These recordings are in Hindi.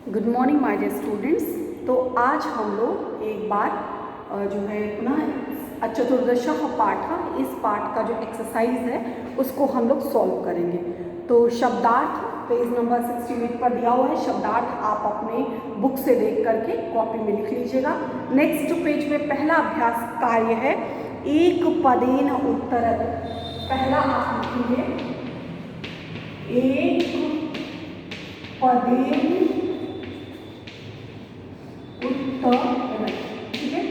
Good morning my dear students. तो आज हम लोग एक बार जो है पुनः चतुर्दशः पाठ, इस पाठ का जो एक्सरसाइज है उसको हम लोग सॉल्व करेंगे। तो शब्दार्थ पेज नंबर 68 पर दिया हुआ है। शब्दार्थ आप अपने बुक से देख करके कॉपी में लिख लीजिएगा। नेक्स्ट पेज पे पहला अभ्यास कार्य है एक पदेन उत्तरत। पहला आप लिखेंगे एक पदेन उत्तर। ठीक है,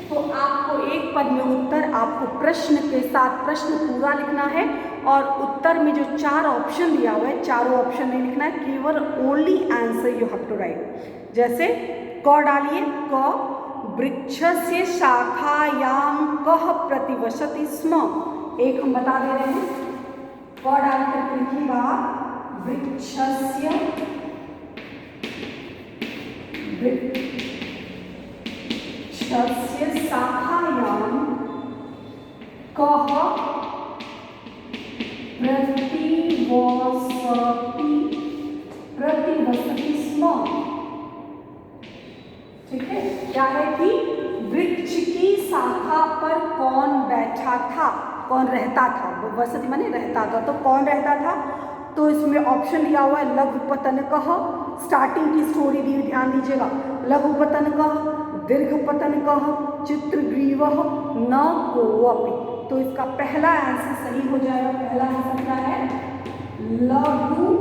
तो आपको एक पद में उत्तर, आपको प्रश्न के साथ प्रश्न पूरा लिखना है और उत्तर में जो 4 ऑप्शन दिया हुआ है चारों ऑप्शन नहीं लिखना है, केवल only answer you have to write. जैसे क डालिए, क वृक्षस्य शाखायां कः प्रतिवसति स्म। एक हम बता दे रहे हैं, क डाल करके लिखिएगा वृक्षस्य शाखायां कः प्रतिवसति स्म। ठीक है, क्या है कि वृक्ष की शाखा पर कौन बैठा था, कौन रहता था। वसति माने रहता था, तो कौन रहता था। तो इसमें ऑप्शन दिया हुआ है लघुपतनकः। स्टार्टिंग की स्टोरी दी, ध्यान दीजिएगा। लघुपतनकः, दीर्घपतनकः, चित्रग्रीवः, न कोऽपि। तो इसका पहला आंसर सही हो जाएगा। पहला आंसर क्या है, लघुपतनकः।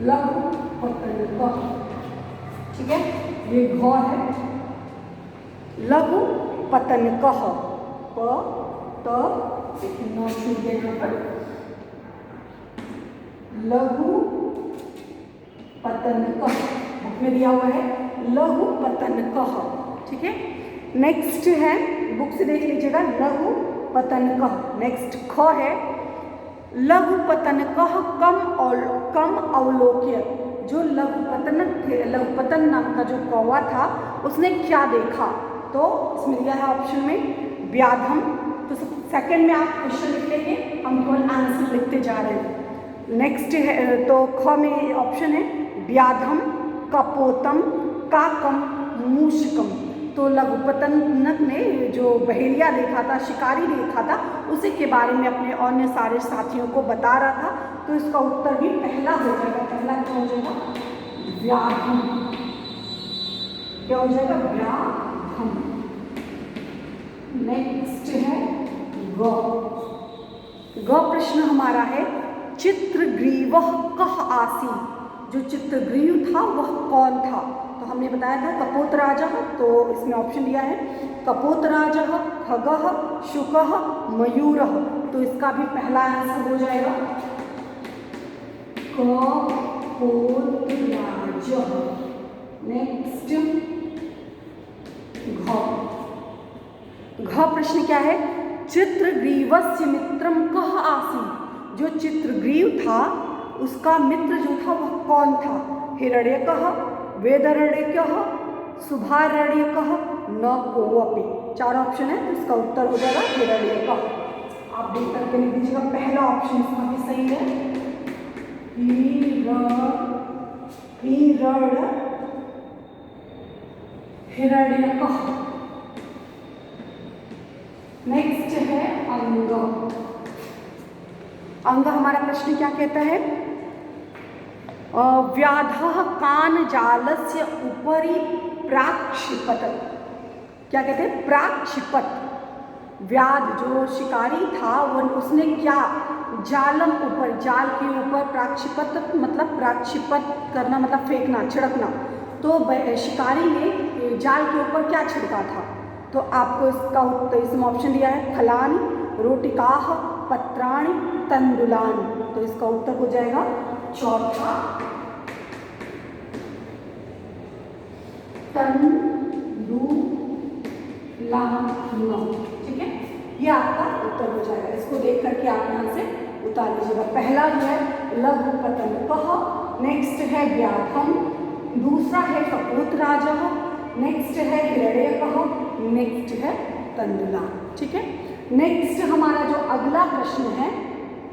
लघुपतनकः। ठीक है, ये घ है। लघुपतनकः, प त न छूट गया यहाँ पर। लघुपतनकः बुक में दिया हुआ है लघुपतनकः। ठीक है, नेक्स्ट है, बुक से देख लीजिएगा लघुपतनकः। नेक्स्ट ख है लघुपतनकः कम अवलोक्य। जो लघुपतन नाम का जो कौवा था उसने क्या देखा। तो इसमें दिया है ऑप्शन में व्याधम। तो सेकंड में आप क्वेश्चन लिख लेंगे, हम केवल आंसर लिखते जा रहे हैं। नेक्स्ट है, तो ख में ऑप्शन है व्याधम, कपोतम, काकम, मूषकम। तो लघुपतनक ने जो बहेलिया देखा था, शिकारी देखा था, उसी के बारे में अपने अन्य सारे साथियों को बता रहा था। तो इसका उत्तर भी पहला हो जाएगा। पहला क्या हो जाएगा, व्याधम। क्या हो जाएगा, व्याधम। नेक्स्ट है ग। ग प्रश्न हमारा है चित्रग्रीवः कः आसीत्। जो चित्रग्रीव था वह कौन था। तो हमने बताया था कपोतराजः। तो इसमें ऑप्शन दिया है कपोतराजः, खगः, शुकः, मयूरः। तो इसका भी पहला आंसर हो जाएगा कपोतराजः। नेक्स्ट घ प्रश्न क्या है, चित्रग्रीवस्य मित्रम कः आसीत्। जो चित्रग्रीव था उसका मित्र जो था वह कौन था। हिरण्यकः, वेदरण्यकः, शुभारण्यकः, न कोऽपि। 4 ऑप्शन है, तो इसका उत्तर हो जाएगा हिरण्यकः। आप देख करके लिख दीजिएगा, पहला ऑप्शन इसका भी सही है, हिरण्यकः। नेक्स्ट है अंग। अंग हमारा प्रश्न क्या कहता है, व्याधः कानजालस्य उपरि प्राक्षिपत। क्या कहते हैं, प्राक्षिपत। व्याध जो शिकारी था वह उसने क्या, जालम ऊपर, जाल के ऊपर, प्राक्षिपत मतलब प्राक्षिपत करना मतलब फेंकना, छिड़कना। तो शिकारी ने जाल के ऊपर क्या छिड़का था। तो आपको इसका उत्तर, इसमें ऑप्शन दिया है फलानि, रोटिकाः, पत्राणि, तंडुलानि। तो इसका उत्तर हो जाएगा चौथा, तंडुलान। ठीक है, ये आपका उत्तर हो जाएगा। इसको देख करके आप यहाँ से उतार लीजिएगा। पहला जो है लघुपतनकः, नेक्स्ट है व्याधम, दूसरा है कपोतराजः, नेक्स्ट है हिरण्यकः, नेक्स्ट है तंडुलान। ठीक है, नेक्स्ट हमारा जो अगला प्रश्न है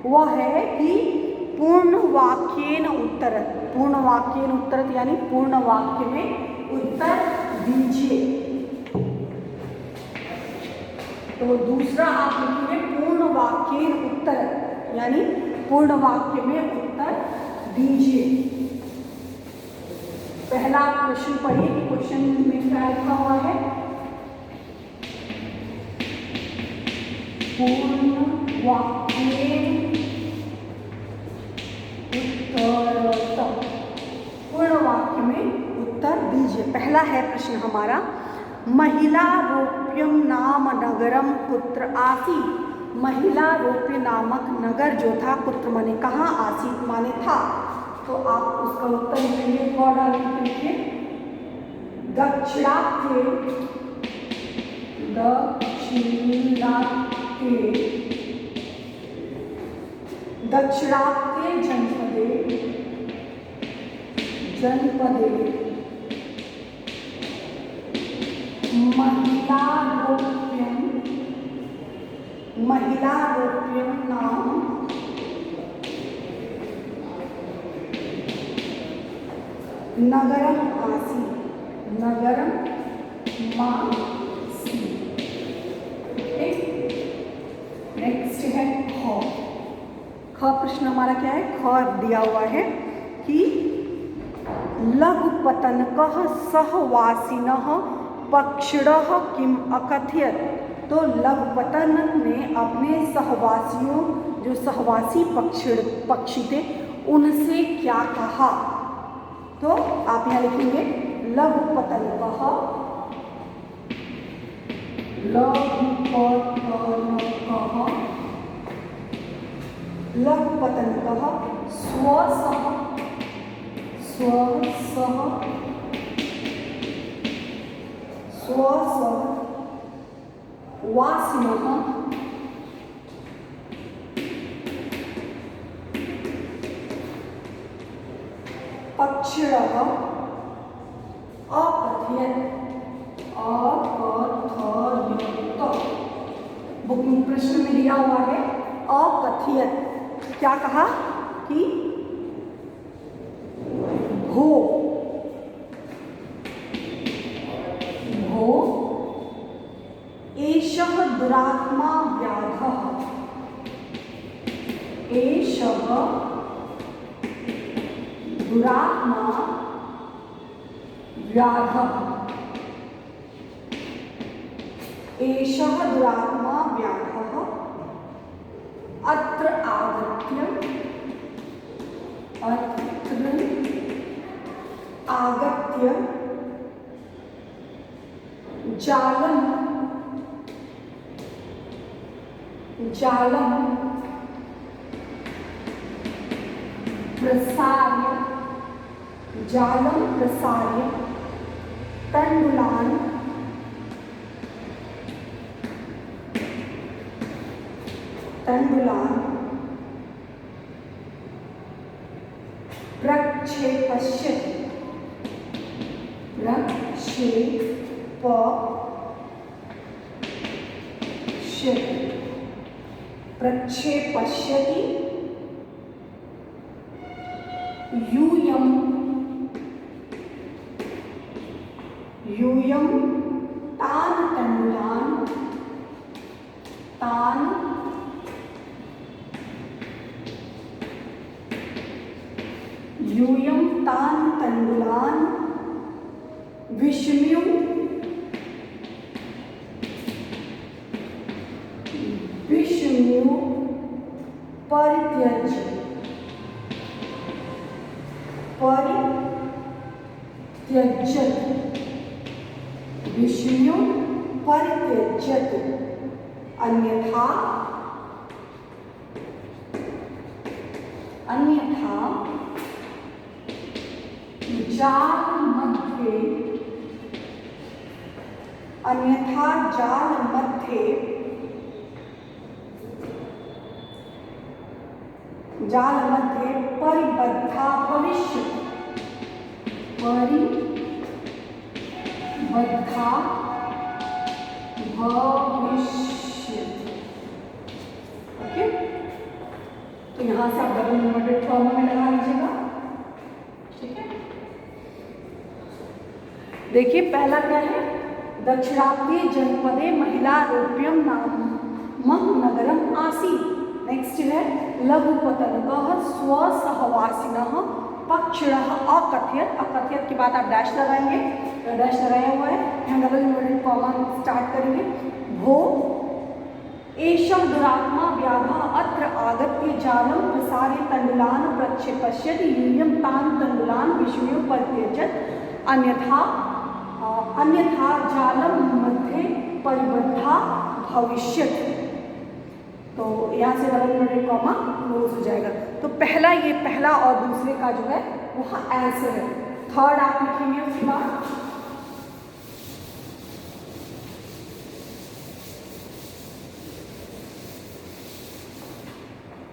वह है कि पूर्णवाक्येन उत्तरत, पूर्णवाक्येन उत्तरत यानी पूर्ण वाक्य में उत्तर दीजिए। तो दूसरा आप लिखेंगे पूर्णवाक्येन उत्तरत यानी पूर्ण वाक्य में उत्तर दीजिए। पहला क्वेश्चन पढ़िए कि क्वेश्चन में क्या लिखा हुआ है। पूर्ण वाक्येन उत्तरत, पूर्ण वाक्य में उत्तर दीजिए। पहला है प्रश्न हमारा, महिला रोप्यम नाम नगरम कुत्र आसीत्। महिला रोप्य नामक नगर जो था कुत्र माने कहाँ, आसीत् माने था। तो आप उसका उत्तर लिखेंगे, लिखिए दक्षिणात्ये, दक्षिणात्ये जनपदे महिला रोप्यम नाम नगरम आसीत्, नगरम आसीत्। नेक्स्ट है ख प्रश्न हमारा क्या है, ख दिया हुआ है कि लघुपतनकः सहवासिनः पक्षिणः किम अकथयत्। तो लघुपतन ने अपने सहवासियों, जो सहवासी पक्षी थे, उनसे क्या कहा। तो आप यहाँ लिखेंगे लघुपतनकः, लघुपतनकः स्वसः वासिनः पक्षिणः अकथयत्। बुक में प्रश्न में दिया हुआ है अकथयत्, क्या कहा कि भो एषः दुरात्मा व्याधः, एषः दुरात्मा व्याधः, एषः दुरात्मा व्याधः अत्र आगत्य जालम प्रसार्य तण्डुलान् प्रक्षेपष्यति, प्रक्षेपष्यति यूयं तान् तण्डुलान् विष्णु परित्यज्य विष्णु परित्यज्यत अन्यथा जाल मध्ये परिबद्धा भविष्यति, ओके। तो यहाँ से आप डबल इन्वर्टेड कॉमा में लगा लीजिएगा। ठीक है, देखिए पहला क्या है, दक्षिणात्य जनपदे महिलारोप्यम नामं नगरम आसीत्। नेक्स्ट है लघुपतनकः स्वसहवासिनः पक्षिणः अकथयत्। अकथयत् के बाद आप डैश लगाएंगे, डैश लगाया हुआ है, यहाँ डबल इन्वर्टेड कॉमा स्टार्ट करेंगे। भो एषः दुरात्मा व्याघ्रः अत्र आगत्य जालं प्रसार्य तण्डुलान् प्रक्षेपष्यति यूयं तान् तण्डुलान् विषयो परित्यजत् अन्यथा जालं मध्ये परिबद्धा भविष्यति। तो यहाँ से डबल इन्वर्टेड कॉमा क्लोज हो जाएगा। तो पहला, ये पहला और दूसरे का जो है वहाँ आंसर है। थर्ड आप लिखेंगे उसके बाद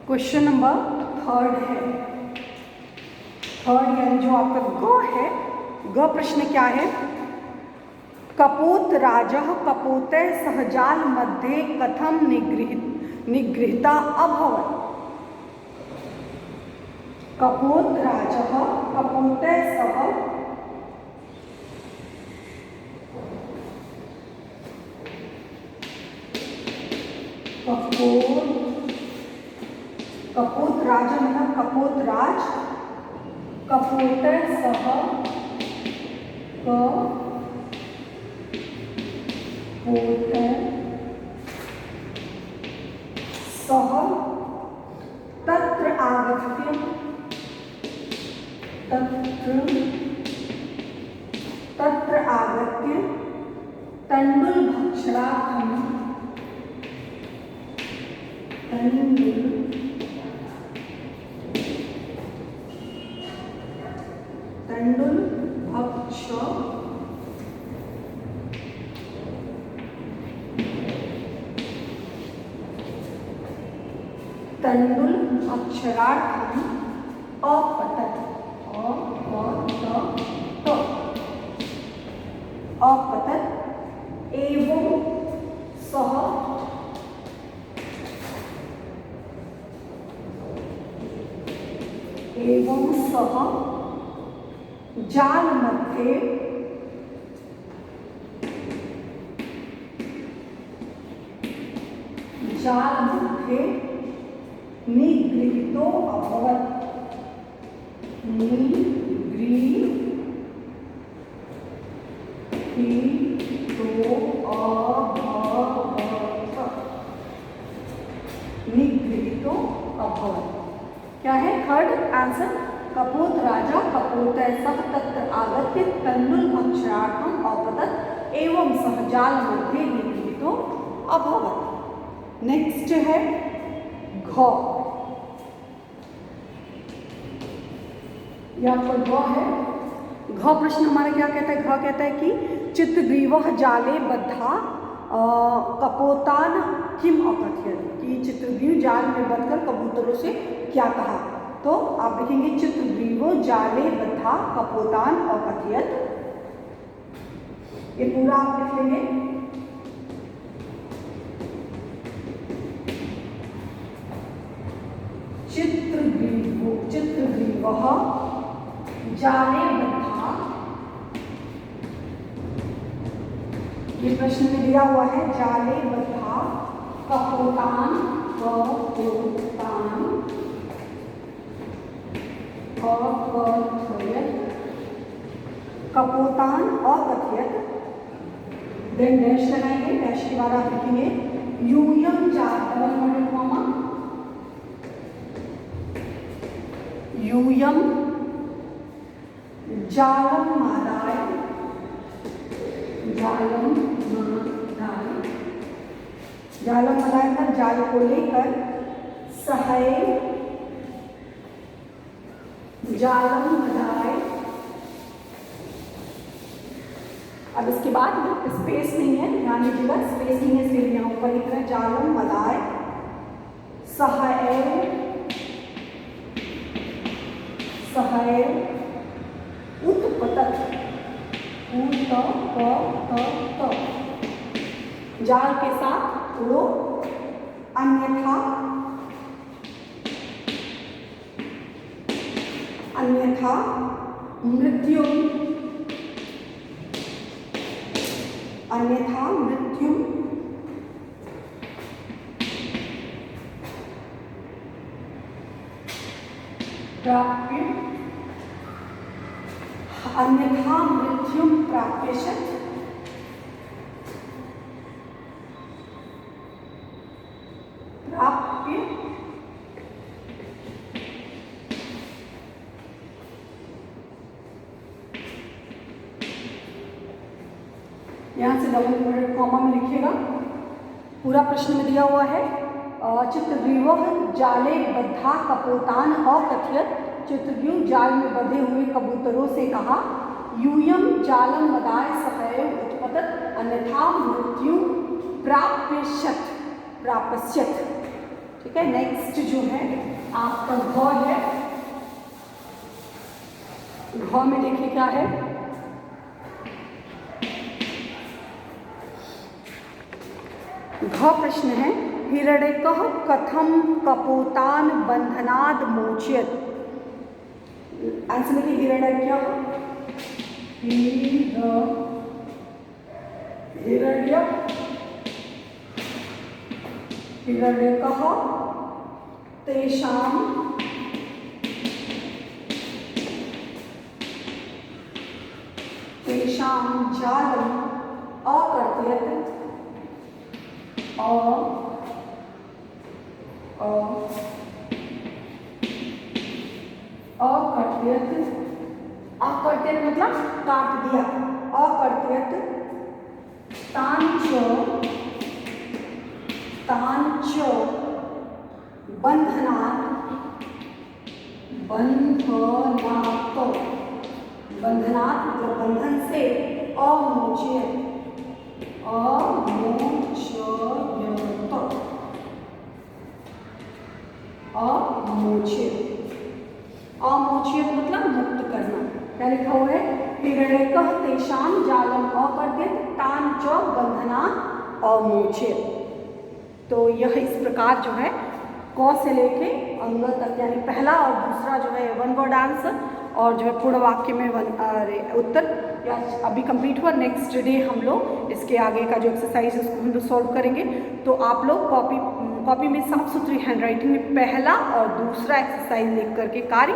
क्वेश्चन नंबर थर्ड है। थर्ड यानी जो आपका ग है, ग प्रश्न क्या है, कपोत राजः कपोते सहजाल मध्ये कथम निगृहीता अभवत्। कपोत राजः कपोते सह कपोत राजा मतलब कपोत राज कपोते सह सह तत्र आगत्य तण्डुल भक्षणार्थं तण्डुल भक्ष तण्डुल भक्षणार्थं अपतत् एवं सह जाल मध्ये निगृहीतो अभवत्। निगृहीतो अभवत् क्या है थर्ड आंसर, कपोत राजा कपोते सह तत्र आगत्य तण्डुल भक्षणार्थम् अपतत् एवं सह जाल मध्ये निगृहीतो अभवत्। नेक्स्ट है घ, यहाँ पर घ है। घ प्रश्न हमारा क्या कहता है, घ कहता है कि चित्रग्रीवः जाले बद्धा कपोतान किम अकथयत्, कि चित्रग्रीव जाल में बंधकर कबूतरों से क्या कहा। तो आप लिखेंगे चित्रग्रीवो जाले बद्धा कपोतान अकथयत्, ये पूरा आप लिख लेंगे। चित्रग्रीवः जाले बद्धा, ये प्रश्न में दिया हुआ है, जाले बद्धा कपोतान अकथयत्, देन डैश लगाएंगे, डैश के बाद आप लिखेंगे यूयम जाल डबल इन्वर्टेड कॉमा यूयम जालम मादाय पर जाल को लेकर सहाय जालम मदाय। अब इसके बाद स्पेस नहीं है, ध्यान दीजिएगा, स्पेस नहीं है, सिर्फ यहाँ ऊपर लिख रहे हैं जालम मदाय सहाय उत्पतत् जाल के साथ उड़ो अन्यथा अन्यथा मृत्यु, अन्यथा मृत्यु प्राप्य, अन्यथा मृत्यु प्राप्येषत, प्राप्य यहाँ से डबल इन्वर्टेड कॉमा में लिखिएगा। पूरा प्रश्न में दिया हुआ है। चित्रग्रीवः जाले बद्धा कपोतान अकथयत्, चित्रग्रीव जाल में बंधे हुए कबूतरों से कहा, यूयम जालम मदाय सहैव उत्पतत अन्यथा मृत्यु प्राप्येषत, प्राप्स्यत। ठीक है, नेक्स्ट जो है आपका घ है। घ में देखिए क्या है, घ प्रश्न है, हिरण्यकः कथम कपोतान बंधनाद मोचयत। आंसर में हिरण्यकः, हिरण्यकः तेषां जालम अकर्तयत्, अकर्तयत् मतलब काट दिया, अकर्तयत् तांच बंधनात्, बंधनात् मतलब बंधन से, अमोचयत, अमोचयत मतलब मुक्त करना। क्या लिखा हुआ है, हिरण्यकः तेषां जालम अकर्तयत् तान च बंधनात् अमोचयत। तो यह इस प्रकार जो है क से लेके अंग तक, यानी पहला और दूसरा जो है वन वर्ड आंसर, और जो है पूर्ण वाक्य में उत्तर या अभी कंप्लीट हुआ। नेक्स्ट डे हम लोग इसके आगे का जो एक्सरसाइज है उसको हम लोग सॉल्व करेंगे। तो आप लोग कॉपी में साफ सुथरी हैंडराइटिंग में पहला और दूसरा एक्सरसाइज लिख करके कार्य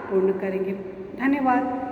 पूर्ण करेंगे। धन्यवाद।